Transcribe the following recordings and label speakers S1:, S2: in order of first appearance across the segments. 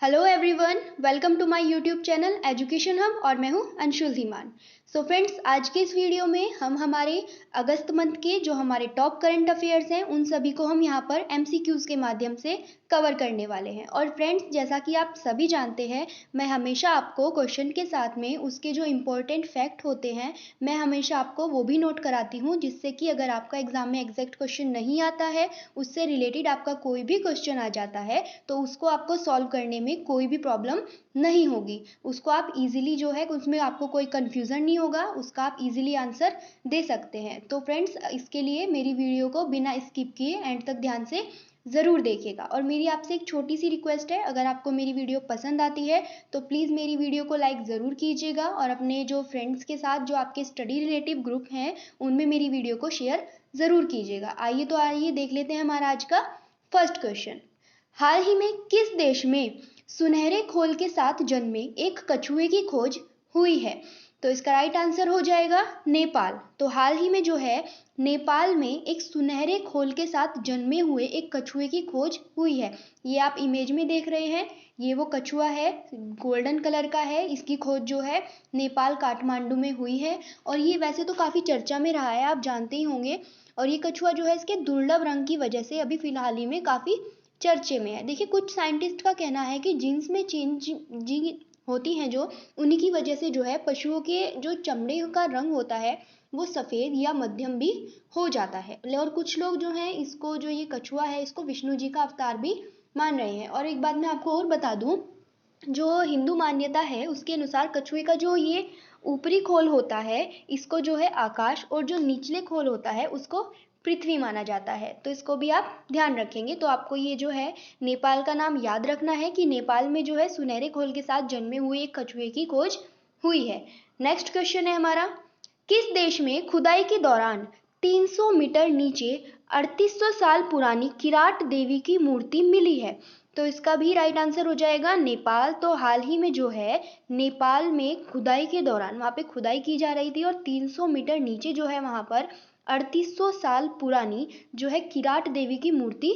S1: Hello everyone, welcome to my YouTube channel Education Hub और मैं हूं अंशुल धीमान। सो फ्रेंड्स, आज के इस वीडियो में हम हमारे अगस्त मंथ के जो हमारे टॉप करंट अफेयर्स हैं उन सभी को हम यहां पर एमसीक्यूज के माध्यम से कवर करने वाले हैं। और फ्रेंड्स, जैसा कि आप सभी जानते हैं, मैं हमेशा आपको क्वेश्चन के साथ में उसके जो इम्पोर्टेंट फैक्ट होते हैं मैं हमेशा आपको वो भी नोट कराती हूँ, जिससे कि अगर आपका एग्जाम में एग्जैक्ट क्वेश्चन नहीं आता है, उससे रिलेटेड आपका कोई भी क्वेश्चन आ जाता है तो उसको आपको सॉल्व करने में कोई भी प्रॉब्लम नहीं होगी। उसको आप इजीली जो है उसमें आपको कोई कंफ्यूजन नहीं होगा, उसका आप इजीली आंसर दे सकते हैं। तो फ्रेंड्स, इसके लिए मेरी वीडियो को बिना स्किप किए एंड तक ध्यान से ज़रूर देखिएगा। और मेरी आपसे एक छोटी सी रिक्वेस्ट है, अगर आपको मेरी वीडियो पसंद आती है तो प्लीज़ मेरी वीडियो को लाइक ज़रूर कीजिएगा और अपने जो फ्रेंड्स के साथ जो आपके स्टडी रिलेटिव ग्रुप हैं उनमें मेरी वीडियो को शेयर ज़रूर कीजिएगा। आइए देख लेते हैं हमारा आज का फर्स्ट क्वेश्चन। हाल ही में किस देश में सुनहरे खोल के साथ जन्मे एक कछुए की खोज हुई है? तो इसका राइट आंसर हो जाएगा नेपाल। तो हाल ही में जो है नेपाल में एक सुनहरे खोल के साथ जन्मे हुए एक कछुए की खोज हुई है। ये आप इमेज में देख रहे हैं, ये वो कछुआ है, गोल्डन कलर का है। इसकी खोज जो है नेपाल काठमांडू में हुई है और ये वैसे तो काफ़ी चर्चा में रहा है, आप जानते ही होंगे। और ये कछुआ जो है इसके दुर्लभ रंग की वजह से अभी फिलहाल ही में काफ़ी चर्चे में है। देखिए, कुछ साइंटिस्ट का कहना है कि जीन्स में चेंज जी होती हैं जो, उन्हीं की वजह से जो है पशुओं के जो चमड़े का रंग होता है वो सफ़ेद या मध्यम भी हो जाता है। और कुछ लोग जो हैं इसको, जो ये कछुआ है, इसको विष्णु जी का अवतार भी मान रहे हैं। और एक बात मैं आपको और बता दूं, जो हिंदू मान्यता है उसके अनुसार कछुए का जो ये ऊपरी खोल होता है इसको जो है आकाश, और जो निचले खोल होता है उसको पृथ्वी माना जाता है। तो इसको भी आप ध्यान रखेंगे। तो आपको ये जो है नेपाल का नाम याद रखना है कि नेपाल में जो है सुनहरे खोल के साथ जन्मे हुए एक कछुए की खोज हुई है। नेक्स्ट क्वेश्चन है हमारा, किस देश में खुदाई के दौरान 300 मीटर नीचे 3800 साल पुरानी किराट देवी की मूर्ति मिली है? तो इसका भी राइट आंसर हो जाएगा नेपाल। तो हाल ही में जो है नेपाल में खुदाई के दौरान वहाँ पे खुदाई की जा रही थी और 300 मीटर नीचे जो है वहाँ पर 3800 साल पुरानी जो है किराट देवी की मूर्ति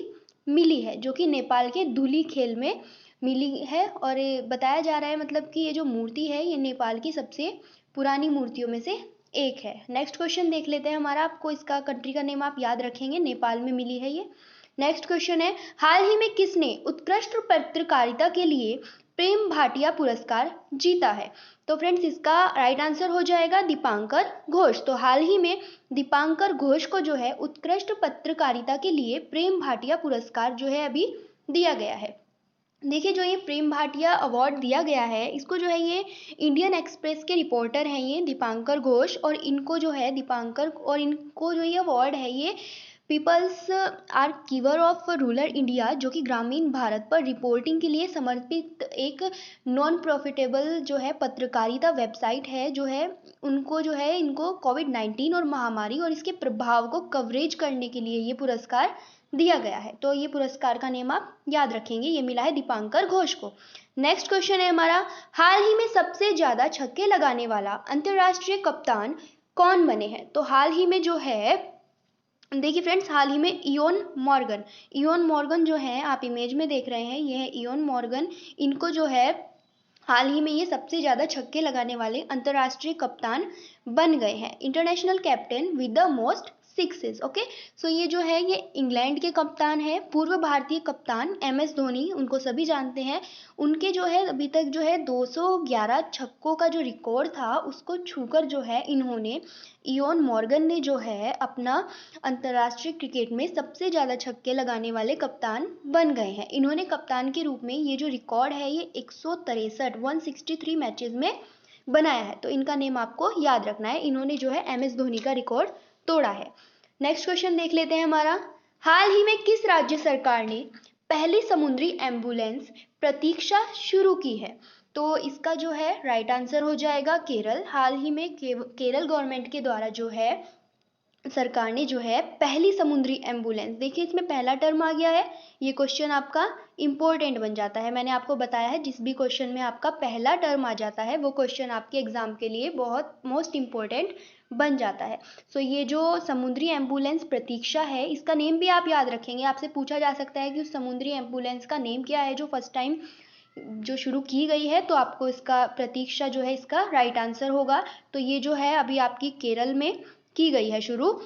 S1: मिली है, जो कि नेपाल के धुलीखेल में मिली है। और ये बताया जा रहा है, मतलब कि ये जो मूर्ति है ये नेपाल की सबसे पुरानी मूर्तियों में से एक है। नेक्स्ट क्वेश्चन देख लेते हैं हमारा। आपको इसका कंट्री का नेम आप याद रखेंगे, नेपाल में मिली है ये। नेक्स्ट क्वेश्चन है, हाल ही में किसने उत्कृष्ट पत्रकारिता के लिए प्रेम भाटिया पुरस्कार जीता है? तो फ्रेंड्स, इसका राइट आंसर हो जाएगा दीपांकर घोष। तो हाल ही में दीपांकर घोष को जो है उत्कृष्ट पत्रकारिता के लिए प्रेम भाटिया पुरस्कार जो है अभी दिया गया है। देखिए, जो ये प्रेम भाटिया अवार्ड दिया गया है इसको जो है ये इंडियन एक्सप्रेस के रिपोर्टर हैं ये दीपांकर घोष, और इनको जो है दीपांकर और इनको जो ये अवार्ड है ये peoples are giver of rural India, जो कि ग्रामीण भारत पर रिपोर्टिंग के लिए समर्पित एक नॉन प्रॉफिटेबल जो है पत्रकारिता वेबसाइट है, जो है उनको जो है इनको कोविड-19 और महामारी और इसके प्रभाव को कवरेज करने के लिए ये पुरस्कार दिया गया है। तो ये पुरस्कार का नेम आप याद रखेंगे, ये मिला है दीपांकर घोष को। नेक्स्ट क्वेश्चन है हमारा, हाल ही में सबसे ज्यादा छक्के लगाने वाला अंतरराष्ट्रीय कप्तान कौन बने हैं? तो हाल ही में जो है, देखिए फ्रेंड्स, हाल ही में इयोन मॉर्गन जो है आप इमेज में देख रहे हैं, ये है इयोन मॉर्गन। इनको जो है हाल ही में ये सबसे ज़्यादा छक्के लगाने वाले अंतर्राष्ट्रीय कप्तान बन गए हैं, international captain with the most sixes. Okay, so ये जो है ये इंग्लैंड के कप्तान है, पूर्व भारतीय कप्तान MS धोनी, उनको सभी जानते हैं। उनके जो है अभी तक जो है 211 छक्कों का जो रिकॉर्ड था उसको छूकर जो है इन्होंने, इयोन मॉर्गन ने जो है अपना अंतर्राष्ट्रीय क्रिकेट में सबसे ज़्यादा छक्के लगाने वाले कप्तान बन गए हैं। इन्होंने कप्तान के रूप में ये जो रिकॉर्ड है ये 163 मैचेस में बनाया है। तो इनका नेम आपको याद रखना है, इन्होंने जो है MS धोनी का रिकॉर्ड तोड़ा है। नेक्स्ट क्वेश्चन देख लेते हैं हमारा, हाल ही में किस राज्य सरकार ने पहली समुद्री एम्बुलेंस प्रतीक्षा शुरू की है? तो इसका जो है राइट आंसर हो जाएगा केरल। हाल ही में केरल गवर्नमेंट के द्वारा जो है सरकार ने जो है पहली समुद्री एम्बुलेंस, देखिए इसमें पहला टर्म आ गया है, ये क्वेश्चन आपका इम्पोर्टेंट बन जाता है। मैंने आपको बताया है जिस भी क्वेश्चन में आपका पहला टर्म आ जाता है वो क्वेश्चन आपके एग्जाम के लिए बहुत मोस्ट इम्पोर्टेंट बन जाता है। सो ये जो समुद्री एम्बुलेंस प्रतीक्षा है इसका नेम भी आप याद रखेंगे, आपसे पूछा जा सकता है कि उस समुद्री एम्बुलेंस का नेम क्या है जो फर्स्ट टाइम जो शुरू की गई है, तो आपको इसका प्रतीक्षा जो है इसका राइट आंसर होगा। तो ये जो है अभी आपकी केरल में की गई है शुरू,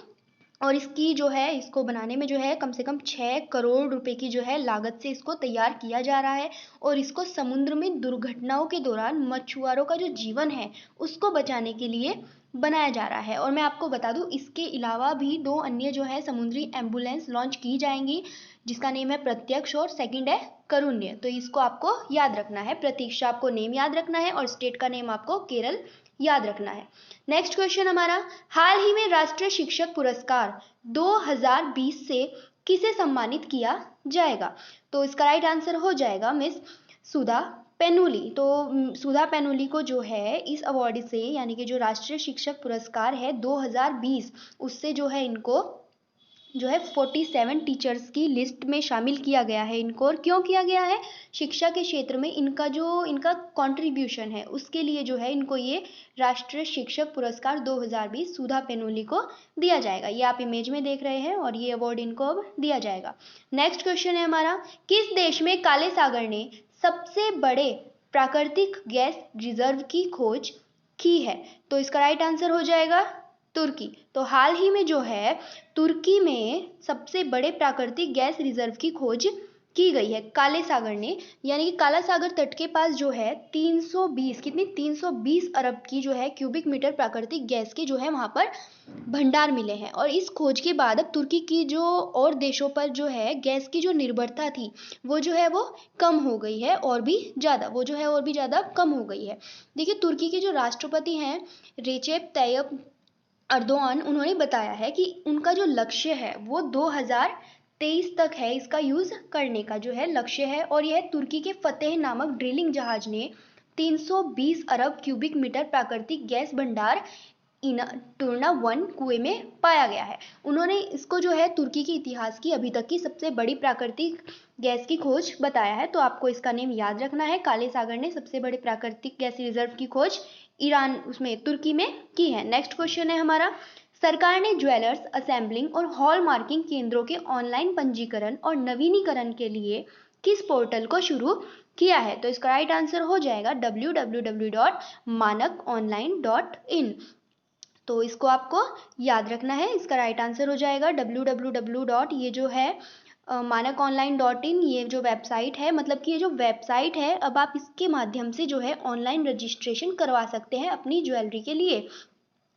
S1: और इसकी जो है इसको बनाने में जो है कम से कम 6 करोड़ रुपए की जो है लागत से इसको तैयार किया जा रहा है। और इसको समुद्र में दुर्घटनाओं के दौरान मछुआरों का जो जीवन है उसको बचाने के लिए बनाया जा रहा है। और मैं आपको बता दूं, इसके अलावा भी 2 अन्य जो है समुद्री एम्बुलेंस लॉन्च की जाएंगी, जिसका नेम है प्रत्यक्ष और सेकंड है करुण्य। तो इसको आपको याद रखना है, प्रतीक्षा आपको नेम याद रखना है और स्टेट का नेम आपको केरल याद रखना है। नेक्स्ट क्वेश्चन हमारा, हाल ही में राष्ट्रीय शिक्षक पुरस्कार 2020 से किसे सम्मानित किया जाएगा? तो इसका राइट आंसर हो जाएगा मिस सुधा पेनुली। तो सुधा पेनुली को जो है इस अवार्ड से, यानी कि जो राष्ट्रीय शिक्षक पुरस्कार है 2020, उससे जो है इनको जो है 47 टीचर्स की लिस्ट में शामिल किया गया है इनको। और क्यों किया गया है? शिक्षा के क्षेत्र में इनका कंट्रीब्यूशन है, उसके लिए जो है इनको ये राष्ट्रीय शिक्षक पुरस्कार 2020 सुधा पेनुली को दिया जाएगा। ये आप इमेज में देख रहे हैं, और ये अवार्ड इनको अब दिया जाएगा। नेक्स्ट क्वेश्चन है हमारा, किस देश में काले सागर ने सबसे बड़े प्राकृतिक गैस रिजर्व की खोज की है? तो इसका राइट आंसर हो जाएगा तुर्की। तो हाल ही में जो है तुर्की में सबसे बड़े प्राकृतिक गैस रिजर्व की खोज की गई है काले सागर ने, यानी कि काला सागर तट के पास जो है 320 अरब की जो है क्यूबिक मीटर प्राकृतिक गैस के जो है वहां पर भंडार मिले हैं। और इस खोज के बाद अब तुर्की की जो और देशों पर जो है गैस की जो निर्भरता थी वो जो है वो कम हो गई है, और भी ज़्यादा कम हो गई है। देखिए, तुर्की के जो राष्ट्रपति हैं रेचेप तैयप अर्दोआन, उन्होंने बताया है कि उनका जो लक्ष्य है वो 2023 तक है, इसका यूज करने का जो है लक्ष्य है। और यह तुर्की के फतेह नामक ड्रिलिंग जहाज ने 320 अरब क्यूबिक मीटर प्राकृतिक गैस भंडार टूर्ना 1 कुएं में पाया गया है। उन्होंने इसको जो है तुर्की के इतिहास की अभी तक की सबसे बड़ी प्राकृतिक गैस की खोज बताया है। तो आपको इसका नेम याद रखना है, काले सागर ने सबसे बड़े प्राकृतिक गैस रिजर्व की खोज ईरान उसमें तुर्की में की है। नेक्स्ट क्वेश्चन है हमारा, सरकार ने ज्वेलर्स असेंबलिंग और हॉल मार्किंग केंद्रों के ऑनलाइन पंजीकरण और नवीनीकरण के लिए किस पोर्टल को शुरू किया है? तो इसका राइट आंसर हो जाएगा www.manakonline.in। तो इसको आपको याद रखना है, इसका राइट आंसर हो जाएगा www. ये जो है manakonline.in, ये जो वेबसाइट है, मतलब कि ये जो वेबसाइट है अब आप इसके माध्यम से जो है ऑनलाइन रजिस्ट्रेशन करवा सकते हैं अपनी ज्वेलरी के लिए।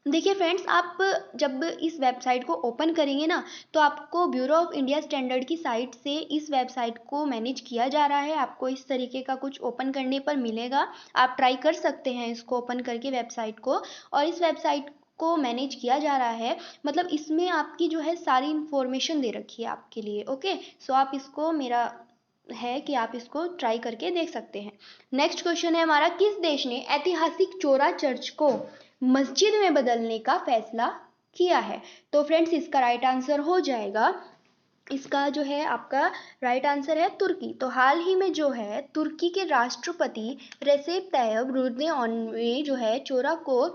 S1: देखिए फ्रेंड्स, आप जब इस वेबसाइट को ओपन करेंगे ना, तो आपको ब्यूरो ऑफ इंडिया स्टैंडर्ड की साइट से इस वेबसाइट को मैनेज किया जा रहा है। आपको इस तरीके का कुछ ओपन करने पर मिलेगा, आप ट्राई कर सकते हैं इसको ओपन करके वेबसाइट को। और इस वेबसाइट को मैनेज किया जा रहा है, मतलब इसमें आपकी जो है सारी इंफॉर्मेशन दे रखी है आपके लिए। ओके, सो आप इसको, मेरा है कि आप इसको ट्राई करके देख सकते हैं। नेक्स्ट क्वेश्चन है हमारा, किस देश ने ऐतिहासिक चोरा चर्च को मस्जिद में बदलने का फैसला किया है? तो फ्रेंड्स, इसका राइट आंसर हो जाएगा, इसका जो है आपका राइट आंसर है तुर्की। तो हाल ही में जो है तुर्की के राष्ट्रपति रेसेप तैयब एर्दोगान ने जो है चोरा को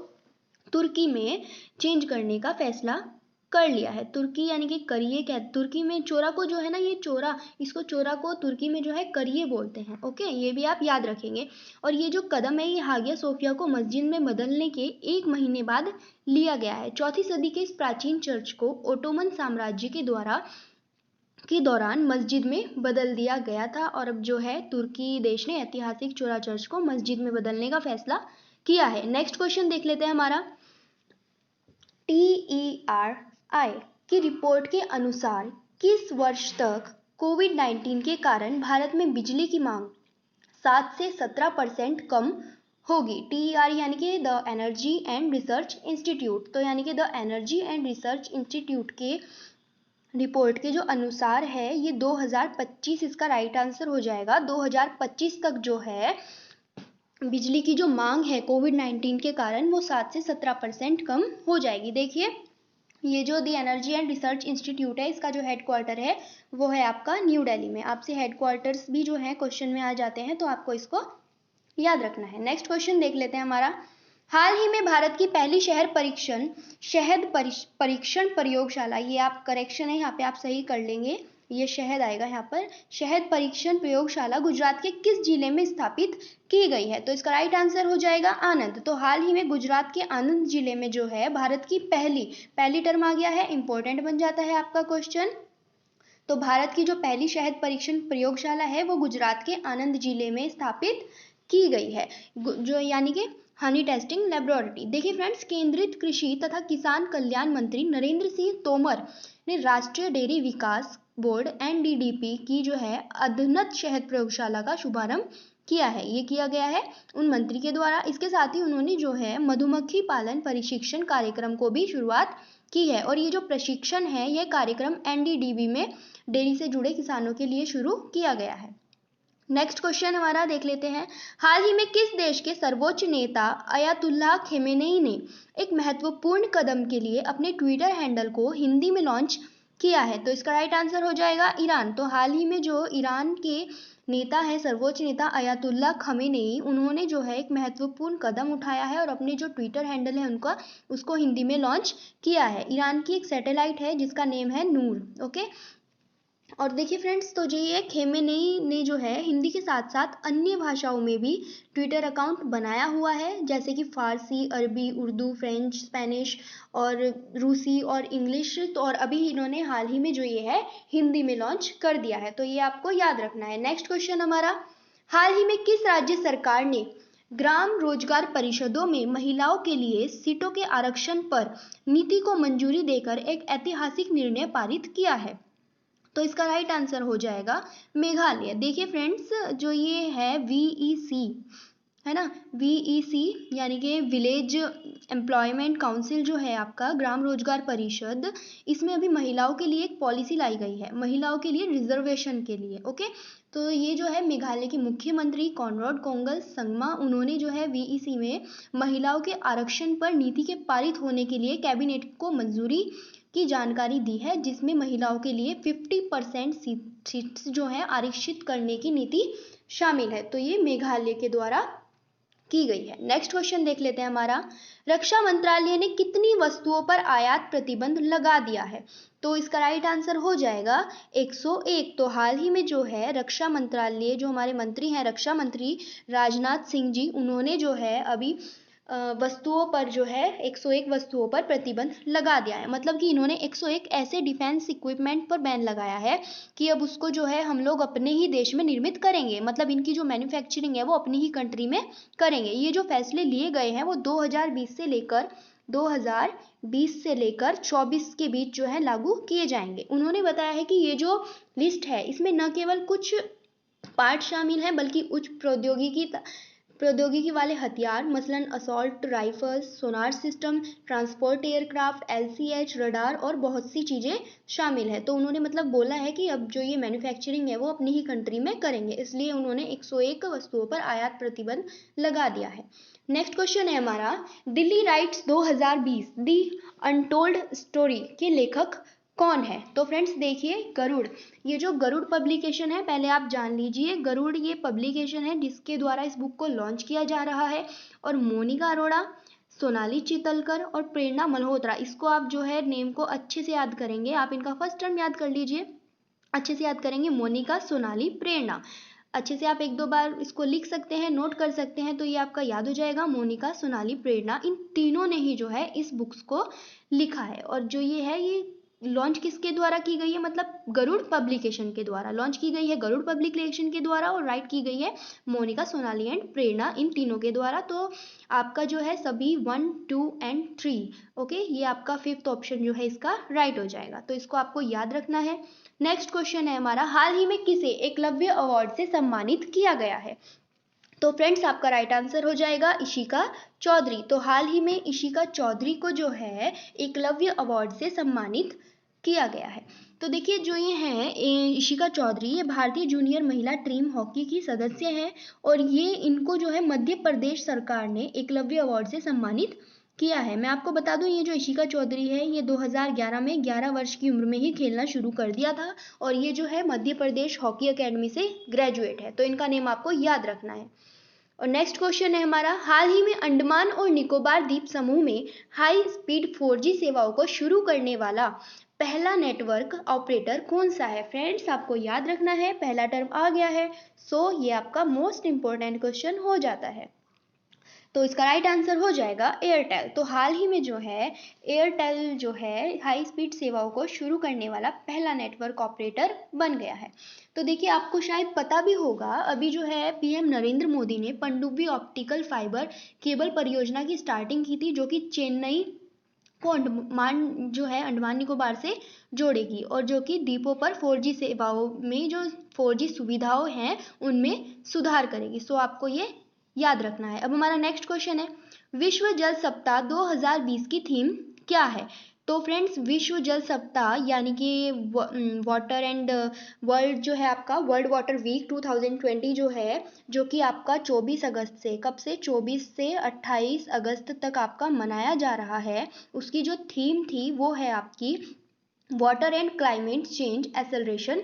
S1: तुर्की में चेंज करने का फैसला कर लिया है। तुर्की यानी कि करिए, क्या तुर्की में चोरा को जो है ना, ये चोरा, इसको चोरा को तुर्की में जो है करिए बोलते हैं। ओके, ये भी आप याद रखेंगे। और ये जो कदम है ये हागिया सोफिया को मस्जिद में बदलने के 1 महीने बाद लिया गया है। 4वीं सदी के इस प्राचीन चर्च को ओटोमन साम्राज्य के दौरान मस्जिद में बदल दिया गया था। और अब जो है तुर्की देश ने ऐतिहासिक चोरा चर्च को मस्जिद में बदलने का फैसला किया है। नेक्स्ट क्वेश्चन देख लेते हैं हमारा, TERI की रिपोर्ट के अनुसार किस वर्ष तक कोविड-19 के कारण भारत में बिजली की मांग 7 से 17% कम होगी? TERI यानी कि the energy and research institute. तो यानी कि the energy and research institute के रिपोर्ट के जो अनुसार है ये 2025 इसका राइट आंसर हो जाएगा। 2025 तक जो है बिजली की जो मांग है कोविड-19 के कारण वो 7 से 17% कम हो जाएगी। देखिए, ये जो दी एनर्जी एंड रिसर्च इंस्टीट्यूट है, इसका जो हेडक्वार्टर है वो है आपका न्यू दिल्ली में। आपसे हेडक्वार्टर्स भी जो है क्वेश्चन में आ जाते हैं, तो आपको इसको याद रखना है। नेक्स्ट क्वेश्चन देख लेते हैं हमारा, हाल ही में भारत की पहली शहद परीक्षण प्रयोगशाला, ये आप करेक्शन है यहाँ पे आप सही कर लेंगे, ये शहद आएगा यहाँ पर। शहद परीक्षण प्रयोगशाला गुजरात के किस जिले में स्थापित की गई है? तो इसका राइट आंसर हो जाएगा आनंद। तो हाल ही में गुजरात के आनंद जिले में जो है भारत की पहली टर्म आ गया है, इंपॉर्टेंट बन जाता है आपका क्वेश्चन। तो भारत की जो पहली शहद परीक्षण प्रयोगशाला है वो गुजरात के आनंद जिले में स्थापित की गई है, जो यानी कि हनी टेस्टिंग लेबोरेटरी। देखिए फ्रेंड्स, केंद्रीय कृषि तथा किसान कल्याण मंत्री नरेंद्र सिंह तोमर ने राष्ट्रीय डेयरी विकास बोर्ड NDDP की जो है अधुनत शहद प्रयोगशाला का शुभारंभ किया है। ये किया गया है उन मंत्री के द्वारा। इसके साथ ही उन्होंने जो है मधुमक्खी पालन प्रशिक्षण कार्यक्रम को भी शुरुआत की है, और ये जो प्रशिक्षण है ये कार्यक्रम NDDB में डेयरी से जुड़े किसानों के लिए शुरू किया गया है। नेक्स्ट क्वेश्चन हमारा देख लेते हैं। हाल ही में किस देश के सर्वोच्च नेता अयातुल्लाह खेमेनेई ने एक महत्वपूर्ण कदम के लिए अपने ट्विटर हैंडल को हिंदी में लॉन्च किया है? तो इसका राइट आंसर हो जाएगा ईरान। तो हाल ही में जो ईरान के नेता है, सर्वोच्च नेता अयातुल्लाह खमेनेई, उन्होंने जो है एक महत्वपूर्ण कदम उठाया है और अपने जो ट्विटर हैंडल है उनका उसको हिंदी में लॉन्च किया है। ईरान की एक सैटेलाइट है जिसका नेम है नूर। ओके, और देखिए फ्रेंड्स, तो जो ये खेमेनेई ने जो है हिंदी के साथ साथ अन्य भाषाओं में भी ट्विटर अकाउंट बनाया हुआ है, जैसे कि फारसी, अरबी, उर्दू, फ्रेंच, स्पेनिश और रूसी और इंग्लिश। तो और अभी इन्होंने हाल ही में जो ये है हिंदी में लॉन्च कर दिया है, तो ये आपको याद रखना है। नेक्स्ट क्वेश्चन हमारा, हाल ही में किस राज्य सरकार ने ग्राम रोजगार परिषदों में महिलाओं के लिए सीटों के आरक्षण पर नीति को मंजूरी देकर एक ऐतिहासिक निर्णय पारित किया है? तो इसका राइट आंसर हो जाएगा मेघालय। देखिए फ्रेंड्स, जो ये है VEC है ना, VEC यानी कि विलेज एम्प्लॉयमेंट काउंसिल जो है आपका, ग्राम रोजगार परिषद, इसमें अभी महिलाओं के लिए एक पॉलिसी लाई गई है, महिलाओं के लिए रिजर्वेशन के लिए। ओके, तो ये जो है मेघालय के मुख्यमंत्री कॉनराड कोंगल संगमा, उन्होंने जो है VEC में महिलाओं के आरक्षण पर नीति के पारित होने के लिए कैबिनेट को मंजूरी की जानकारी दी है, जिसमें महिलाओं के लिए 50% सीट्स जो है आरक्षित करने की नीति शामिल है। तो ये मेघालय के द्वारा की गई है। नेक्स्ट क्वेश्चन देख लेते हैं हमारा, रक्षा मंत्रालय ने कितनी वस्तुओं पर आयात प्रतिबंध लगा दिया है? तो इसका राइट आंसर हो जाएगा 101। तो हाल ही में जो है रक्षा मंत्रालय, जो हमारे मंत्री हैं रक्षा मंत्री राजनाथ सिंह जी, उन्होंने जो है अभी वस्तुओं पर जो है 101 वस्तुओं पर प्रतिबंध लगा दिया है। मतलब कि इन्होंने 101 ऐसे डिफेंस इक्विपमेंट पर बैन लगाया है कि अब उसको जो है हम लोग अपने ही देश में निर्मित करेंगे, मतलब इनकी जो मैन्युफैक्चरिंग है वो अपनी ही कंट्री में करेंगे। ये जो फैसले लिए गए हैं वो 2020 से लेकर 24 के बीच जो है लागू किए जाएंगे। उन्होंने बताया है कि ये जो लिस्ट है इसमें न केवल कुछ पार्ट शामिल हैं बल्कि उच्च प्रौद्योगिकी वाले हथियार, मसलन assault rifles, sonar system, transport aircraft, LCH, radar और बहुत सी चीज़ें शामिल है। तो उन्होंने मतलब बोला है कि अब जो ये मैन्युफैक्चरिंग है वो अपनी ही कंट्री में करेंगे, इसलिए उन्होंने 101 वस्तुओं पर आयात प्रतिबंध लगा दिया है। नेक्स्ट क्वेश्चन है हमारा, Delhi rights 2020 the untold story के लेखक कौन है? तो फ्रेंड्स देखिए, गरुड़, ये जो गरुड़ पब्लिकेशन है, पहले आप जान लीजिए, गरुड़ ये पब्लिकेशन है जिसके द्वारा इस बुक को लॉन्च किया जा रहा है, और मोनिका अरोड़ा, सोनाली चितलकर और प्रेरणा मल्होत्रा, इसको आप जो है नेम को अच्छे से याद करेंगे, आप इनका फर्स्ट टर्म याद कर लीजिए, अच्छे से याद करेंगे, मोनिका, सोनाली, प्रेरणा। अच्छे से आप 1-2 बार इसको लिख सकते हैं, नोट कर सकते हैं, तो ये आपका याद हो जाएगा, मोनिका, सोनाली, प्रेरणा, इन तीनों ने ही जो है इस बुक्स को लिखा है। और जो ये है ये लॉन्च किसके द्वारा की गई है? मतलब गरुड़ पब्लिकेशन के द्वारा लॉन्च की गई है, गरुड़ पब्लिकेशन के द्वारा, और राइट की गई है मोनिका, सोनाली एंड प्रेरणा, इन तीनों के द्वारा। तो आपका जो है सभी 1, 2 एंड 3, ओके, ये आपका 5th ऑप्शन जो है इसका राइट हो जाएगा, तो इसको आपको याद रखना है। नेक्स्ट क्वेश्चन है हमारा, हाल ही में किसे एकलव्य अवार्ड से सम्मानित किया गया है? तो फ्रेंड्स आपका राइट आंसर हो जाएगा इशिका चौधरी। तो हाल ही में इशिका चौधरी को जो है एकलव्य अवार्ड से सम्मानित किया गया है। तो देखिए, जो ये हैं इशिका चौधरी, ये भारतीय जूनियर महिला टीम हॉकी की सदस्य हैं, और ये इनको जो है मध्य प्रदेश सरकार ने एकलव्य अवार्ड से सम्मानित किया है। मैं आपको बता दूं, ये जो इशिका चौधरी है ये 2011 में 11 वर्ष की उम्र में ही खेलना शुरू कर दिया था, और ये जो है मध्य प्रदेश हॉकी अकेडमी से ग्रेजुएट है, तो इनका नेम आपको याद रखना है। और नेक्स्ट क्वेश्चन है हमारा, हाल ही में अंडमान और निकोबार द्वीप समूह में हाई स्पीड 4G सेवाओं को शुरू करने वाला पहला नेटवर्क ऑपरेटर कौन सा है? फ्रेंड्स आपको याद रखना है, पहला टर्म आ गया है, सो ये आपका मोस्ट इंपॉर्टेंट क्वेश्चन हो जाता है। तो इसका राइट आंसर हो जाएगा एयरटेल। तो हाल ही में जो है एयरटेल जो है हाई स्पीड सेवाओं को शुरू करने वाला पहला नेटवर्क ऑपरेटर बन गया है। तो देखिए आपको शायद पता भी होगा, अभी जो है पीएम नरेंद्र मोदी ने पनडुब्बी ऑप्टिकल फाइबर केबल परियोजना की स्टार्टिंग की थी, जो कि चेन्नई को अंडमान जो है अंडमान निकोबार से जोड़ेगी, और जो कि द्वीपों पर 4G सेवाओं में जो 4G सुविधाओं हैं उनमें सुधार करेगी। सो आपको ये याद रखना है। अब हमारा नेक्स्ट क्वेश्चन है, विश्व जल सप्ताह 2020 की थीम क्या है? तो फ्रेंड्स विश्व जल सप्ताह यानी कि वाटर एंड वर्ल्ड जो है आपका वर्ल्ड वाटर वीक 2020 जो है, जो कि आपका 24 अगस्त से, कब से, 24 से 28 अगस्त तक आपका मनाया जा रहा है, उसकी जो थीम थी वो है आपकी water and climate change acceleration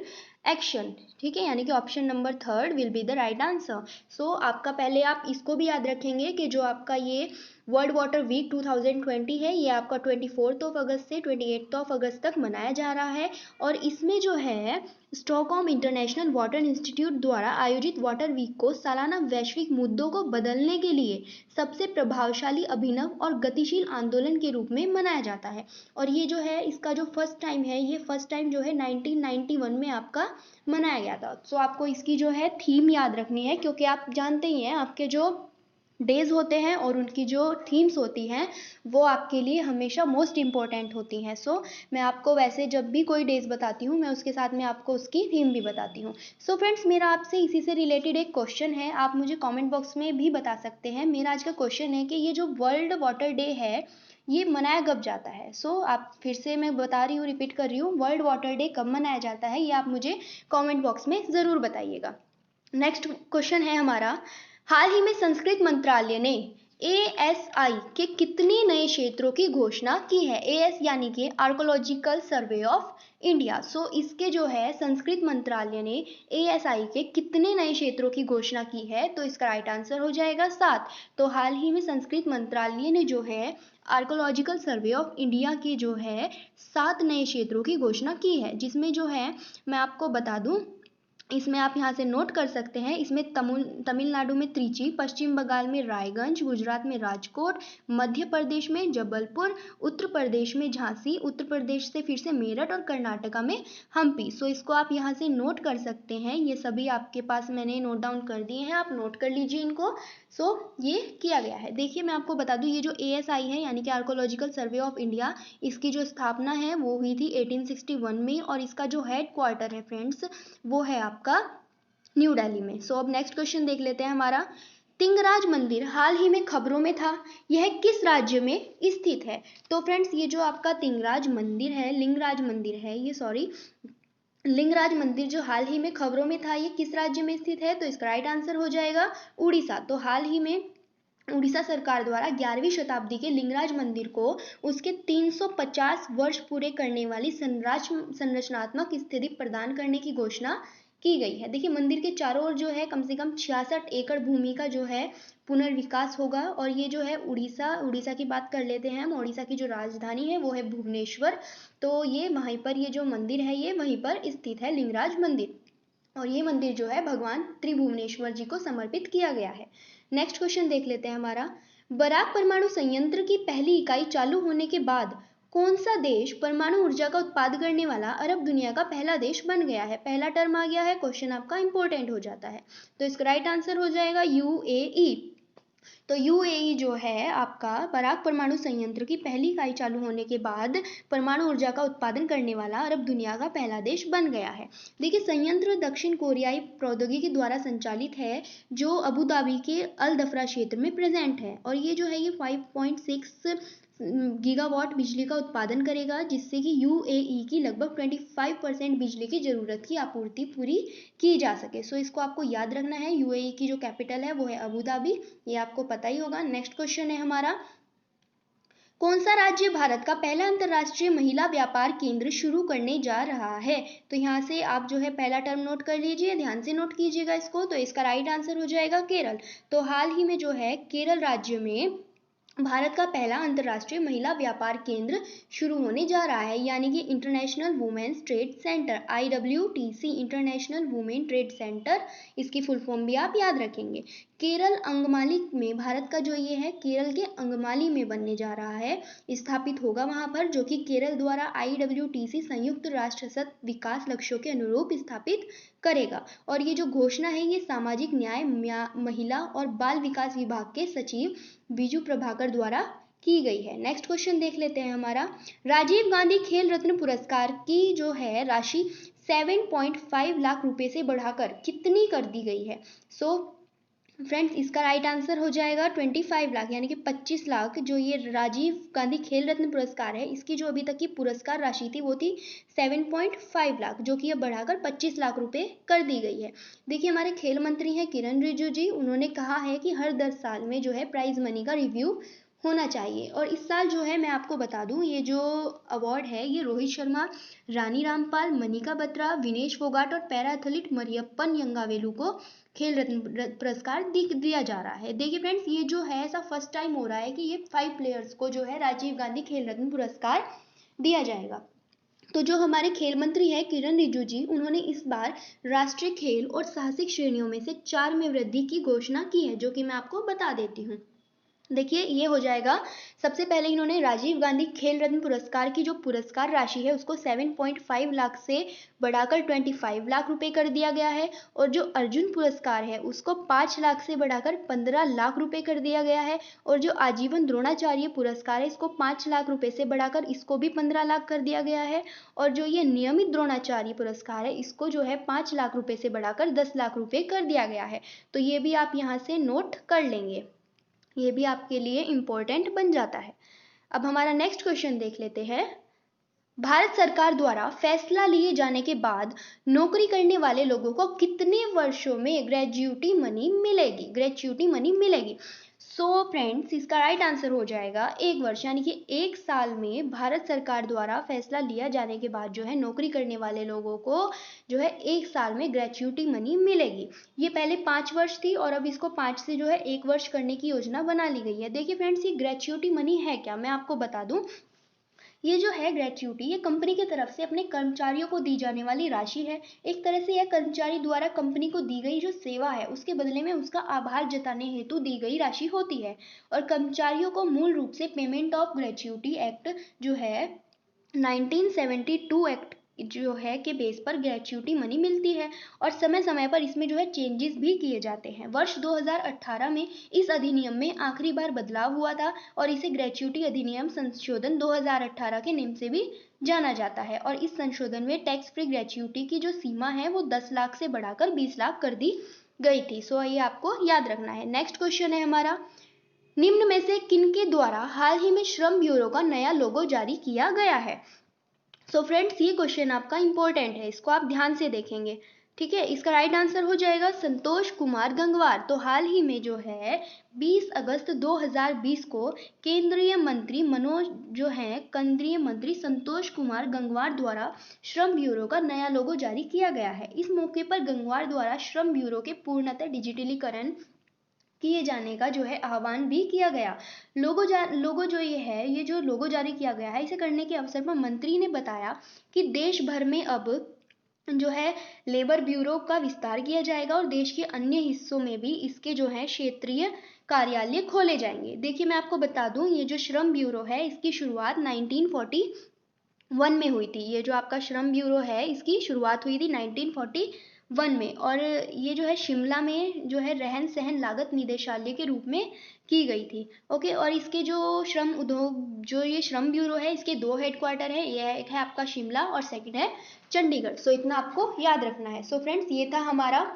S1: action. ठीक है, यानी कि option number third will be the right answer. So आपका पहले आप इसको भी याद रखेंगे कि जो आपका ये वर्ल्ड वाटर वीक 2020 है, ये आपका 24 अगस्त से 28 अगस्त तक मनाया जा रहा है, और इसमें जो है स्टॉकहोम इंटरनेशनल वाटर इंस्टीट्यूट द्वारा आयोजित वाटर वीक को सालाना वैश्विक मुद्दों को बदलने के लिए सबसे प्रभावशाली, अभिनव और गतिशील आंदोलन के रूप में मनाया जाता है। और ये जो है इसका जो फर्स्ट टाइम है, ये फर्स्ट टाइम जो है 1991 में आपका मनाया गया था। सो आपको इसकी जो है थीम याद रखनी है, क्योंकि आप जानते ही हैं आपके जो डेज होते हैं और उनकी जो थीम्स होती हैं वो आपके लिए हमेशा मोस्ट इम्पॉर्टेंट होती हैं। सो मैं आपको वैसे जब भी कोई डेज बताती हूँ, मैं उसके साथ में आपको उसकी थीम भी बताती हूँ। सो फ्रेंड्स मेरा आपसे इसी से रिलेटेड एक क्वेश्चन है, आप मुझे कमेंट बॉक्स में भी बता सकते हैं। मेरा आज का क्वेश्चन है कि ये जो वर्ल्ड वाटर डे है ये मनाया कब जाता है? सो आप फिर से मैं बता रही हूँ, रिपीट कर रही हूँ, वर्ल्ड वाटर डे कब मनाया जाता है ये आप मुझे कमेंट बॉक्स में ज़रूर बताइएगा। नेक्स्ट क्वेश्चन है हमारा, हाल ही में संस्कृत मंत्रालय ने एएसआई के कितने नए क्षेत्रों की घोषणा की है? एएस यानी कि आर्कोलॉजिकल सर्वे ऑफ इंडिया। सो इसके जो है संस्कृत मंत्रालय ने एएसआई के कितने नए क्षेत्रों की घोषणा की है? तो इसका राइट आंसर हो जाएगा 7। तो हाल ही में संस्कृत मंत्रालय ने जो है आर्कोलॉजिकल सर्वे ऑफ इंडिया के जो है 7 नए क्षेत्रों की घोषणा की है, जिसमें जो है मैं आपको बता दूं, इसमें आप यहाँ से नोट कर सकते हैं, इसमें तमिलनाडु में त्रिची, पश्चिम बंगाल में रायगंज, गुजरात में राजकोट, मध्य प्रदेश में जबलपुर, उत्तर प्रदेश में झांसी, उत्तर प्रदेश से फिर से मेरठ, और कर्नाटका में हम्पी। सो इसको आप यहाँ से नोट कर सकते हैं, ये सभी आपके पास मैंने नोट डाउन कर दिए हैं, आप नोट कर लीजिए इनको। सो ये किया गया है। देखिए मैं आपको बता दूं, ये जो एएसआई है यानी कि आर्कोलॉजिकल सर्वे ऑफ इंडिया, इसकी जो स्थापना है वो हुई थी 1861 में, और इसका जो हेड क्वार्टर है फ्रेंड्स वो है आपका न्यू दिल्ली में। सो अब नेक्स्ट क्वेश्चन देख लेते हैं हमारा, तिंगराज मंदिर हाल ही में खबरों में था, यह किस राज्य में स्थित है? तो फ्रेंड्स ये जो आपका तिंगराज मंदिर है, लिंगराज मंदिर है ये, सॉरी, लिंगराज मंदिर जो हाल ही में खबरों में था, ये किस राज्य में स्थित है? तो इसका राइट आंसर हो जाएगा उड़ीसा। तो हाल ही में उड़ीसा सरकार द्वारा 11वीं शताब्दी के लिंगराज मंदिर को उसके 350 वर्ष पूरे करने वाली संरचनात्मक स्थिति प्रदान करने की घोषणा की गई है। देखिए मंदिर के चारों ओर जो है कम से कम 66 एकड़ भूमि का जो है पुनर्विकास होगा, और ये जो है उड़ीसा की बात कर लेते हैं हम। उड़ीसा की जो राजधानी है वो है भुवनेश्वर। तो ये वहीं पर ये जो मंदिर है ये वहीं पर स्थित है, लिंगराज मंदिर, और ये मंदिर जो है भगवान त्रिभुवनेश्वर जी को समर्पित किया गया है। नेक्स्ट क्वेश्चन देख लेते हैं हमारा, बराक परमाणु संयंत्र की पहली इकाई चालू होने के बाद कौन सा देश परमाणु ऊर्जा का उत्पादन करने वाला अरब दुनिया का पहला देश बन गया है? पहला टर्म आ गया है, क्वेश्चन आपका इंपॉर्टेंट हो जाता है। तो इसका राइट आंसर हो जाएगा यूएई। तो यूएई जो है आपका बराक परमाणु संयंत्र की पहली इकाई चालू होने के बाद परमाणु ऊर्जा का उत्पादन करने वाला अरब दुनिया का पहला देश बन गया है। देखिए संयंत्र दक्षिण कोरियाई प्रौद्योगिकी द्वारा संचालित है, जो अबू धाबी के अल दफरा क्षेत्र में प्रेजेंट है, और ये जो है ये 5.6 गीगावाट बिजली का उत्पादन करेगा, जिससे कि यूएई की लगभग 25% बिजली की जरूरत की आपूर्ति पूरी की जा सके। सो इसको आपको याद रखना है, यूएई की जो कैपिटल है वो है अबू धाबी, ये आपको पता ही होगा। नेक्स्ट क्वेश्चन है हमारा, कौन सा राज्य भारत का पहला अंतर्राष्ट्रीय महिला व्यापार केंद्र शुरू करने जा रहा है? तो यहाँ से आप जो है पहला टर्म नोट कर लीजिए, ध्यान से नोट कीजिएगा इसको। तो इसका राइट आंसर हो जाएगा केरल। तो हाल ही में जो है केरल राज्य में भारत का पहला अंतर्राष्ट्रीय महिला व्यापार केंद्र शुरू होने जा रहा है, यानी कि international women's trade centre, IWTC, international women trade centre, इसकी फुल फॉर्म भी आप याद रखेंगे। केरल अंगमाली में, भारत का जो ये है केरल के अंगमाली में बनने जा रहा है, स्थापित होगा वहां पर, जो कि केरल द्वारा IWTC संयुक्त राष्ट्र सतत विकास लक्ष्यों के अनुरूप स्थापित करेगा। और ये जो घोषणा है ये सामाजिक न्याय, महिला और बाल विकास विभाग के सचिव बीजू प्रभाकर द्वारा की गई है। नेक्स्ट क्वेश्चन देख लेते हैं हमारा। राजीव गांधी खेल रत्न पुरस्कार की जो है राशि 7.5 लाख रुपए से बढ़ाकर कितनी कर दी गई है? फ्रेंड्स इसका राइट आंसर हो जाएगा 25 लाख, यानी कि 25 लाख। जो ये राजीव गांधी खेल रत्न पुरस्कार है इसकी जो अभी तक की पुरस्कार राशि थी वो थी 7.5 लाख, जो कि अब बढ़ाकर 25 लाख रुपए कर दी गई है। देखिए हमारे खेल मंत्री हैं किरण रिजिजू जी, उन्होंने कहा है कि हर 10 साल में जो है प्राइज मनी का रिव्यू होना चाहिए। और इस साल जो है मैं आपको बता दूं, ये जो अवार्ड है ये रोहित शर्मा, रानी रामपाल, मनिका बत्रा, विनेश फोगाट और पैरा एथलीट मरियप्पन यंगावेलू को खेल रत्न पुरस्कार दिया जा रहा है। देखिए फ्रेंड्स ये जो है ऐसा फर्स्ट टाइम हो रहा है कि ये 5 प्लेयर्स को जो है राजीव गांधी खेल रत्न पुरस्कार दिया जाएगा। तो जो हमारे खेल मंत्री हैं किरण रिजिजू जी, उन्होंने इस बार राष्ट्रीय खेल और साहसिक श्रेणियों में से 4 में वृद्धि की घोषणा की है, जो कि मैं आपको बता देती हूँ। देखिए ये हो जाएगा, सबसे पहले इन्होंने राजीव गांधी खेल रत्न पुरस्कार की जो पुरस्कार राशि है उसको 7.5 लाख से बढ़ाकर 25 लाख रुपए कर दिया गया है। और जो अर्जुन पुरस्कार है उसको 5 लाख से बढ़ाकर 15 लाख रुपए कर दिया गया है। और जो आजीवन द्रोणाचार्य पुरस्कार है इसको 5 लाख रुपए से बढ़ाकर इसको भी 15 लाख कर दिया गया है। और जो ये नियमित द्रोणाचार्य पुरस्कार है इसको जो है 5 लाख रुपए से बढ़ाकर 10 लाख रुपए कर दिया गया है। तो ये भी आप यहाँ से नोट कर लेंगे, ये भी आपके लिए इम्पोर्टेंट बन जाता है। अब हमारा नेक्स्ट क्वेश्चन देख लेते हैं। भारत सरकार द्वारा फैसला लिए जाने के बाद नौकरी करने वाले लोगों को कितने वर्षों में ग्रेच्युटी मनी मिलेगी? फ्रेंड्स इसका राइट आंसर हो जाएगा 1 वर्ष, यानी कि 1 साल में भारत सरकार द्वारा फैसला लिया जाने के बाद जो है नौकरी करने वाले लोगों को जो है 1 साल में ग्रेच्युटी मनी मिलेगी। ये पहले 5 वर्ष थी और अब इसको 5 से जो है 1 वर्ष करने की योजना बना ली गई है। देखिए फ्रेंड्स ये ग्रेच्युटी मनी है क्या, मैं आपको बता दूं। ये जो है ग्रेच्युटी ये कंपनी की तरफ से अपने कर्मचारियों को दी जाने वाली राशि है। एक तरह से यह कर्मचारी द्वारा कंपनी को दी गई जो सेवा है उसके बदले में उसका आभार जताने हेतु दी गई राशि होती है। और कर्मचारियों को मूल रूप से पेमेंट ऑफ ग्रेच्युटी एक्ट जो है 1972 एक्ट जो है के बेस पर ग्रेच्युटी मनी मिलती है। और समय समय पर इसमें जो है चेंजेस भी किए जाते हैं। वर्ष 2018 में इस अधिनियम में आखिरी बार बदलाव हुआ था और इसे ग्रेच्युटी अधिनियम संशोधन 2018 के नाम से भी जाना जाता है। और इस संशोधन में टैक्स फ्री ग्रेच्युटी की जो सीमा है वो 10 लाख से बढ़ाकर 20 लाख कर दी गई थी। ये आपको याद रखना है। नेक्स्ट क्वेश्चन है हमारा, निम्न में से किनके द्वारा हाल ही में श्रम ब्यूरो का नया लोगो जारी किया गया है? फ्रेंड्स ये क्वेश्चन आपका इंपॉर्टेंट है, इसको आप ध्यान से देखेंगे, ठीक है। इसका राइट आंसर हो जाएगा संतोष कुमार गंगवार। तो हाल ही में जो है 20 अगस्त 2020 को केंद्रीय मंत्री संतोष कुमार गंगवार द्वारा श्रम ब्यूरो का नया लोगो जारी किया गया है। इस मौके पर गंगवार द्वारा श्रम ब्यूरो के पूर्णतः डिजिटलीकरण किए जाने का जो है आह्वान भी किया गया। लोगो जो ये जो लोगो जारी किया गया है इसे करने के अवसर पर मंत्री ने बताया कि देश भर में अब जो है लेबर ब्यूरो का विस्तार किया जाएगा और देश के अन्य हिस्सों में भी इसके जो है क्षेत्रीय कार्यालय खोले जाएंगे। देखिए मैं आपको बता दूं, ये जो श्रम ब्यूरो है इसकी शुरुआत 1941 में हुई थी। ये जो आपका श्रम ब्यूरो है इसकी शुरुआत हुई थी 1941 में। और ये जो है शिमला में जो है रहन सहन लागत निदेशालय के रूप में की गई थी। ओके, और इसके जो श्रम उद्योग जो ये श्रम ब्यूरो है इसके 2 हेडक्वार्टर है, एक है आपका शिमला और सेकंड है चंडीगढ़। इतना आपको याद रखना है। फ्रेंड्स ये था हमारा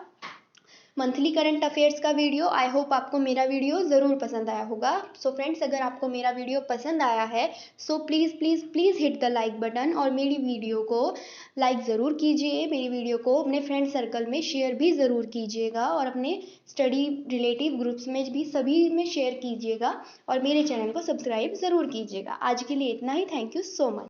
S1: मंथली करंट अफेयर्स का वीडियो। आई होप आपको मेरा वीडियो ज़रूर पसंद आया होगा। फ्रेंड्स अगर आपको मेरा वीडियो पसंद आया है please please please hit the like button और मेरी वीडियो को लाइक ज़रूर कीजिए। मेरी वीडियो को अपने फ्रेंड सर्कल में शेयर भी ज़रूर कीजिएगा और अपने स्टडी रिलेटिव ग्रुप्स में भी सभी में शेयर कीजिएगा और मेरे चैनल को सब्सक्राइब ज़रूर कीजिएगा। आज के लिए इतना ही। Thank you so much.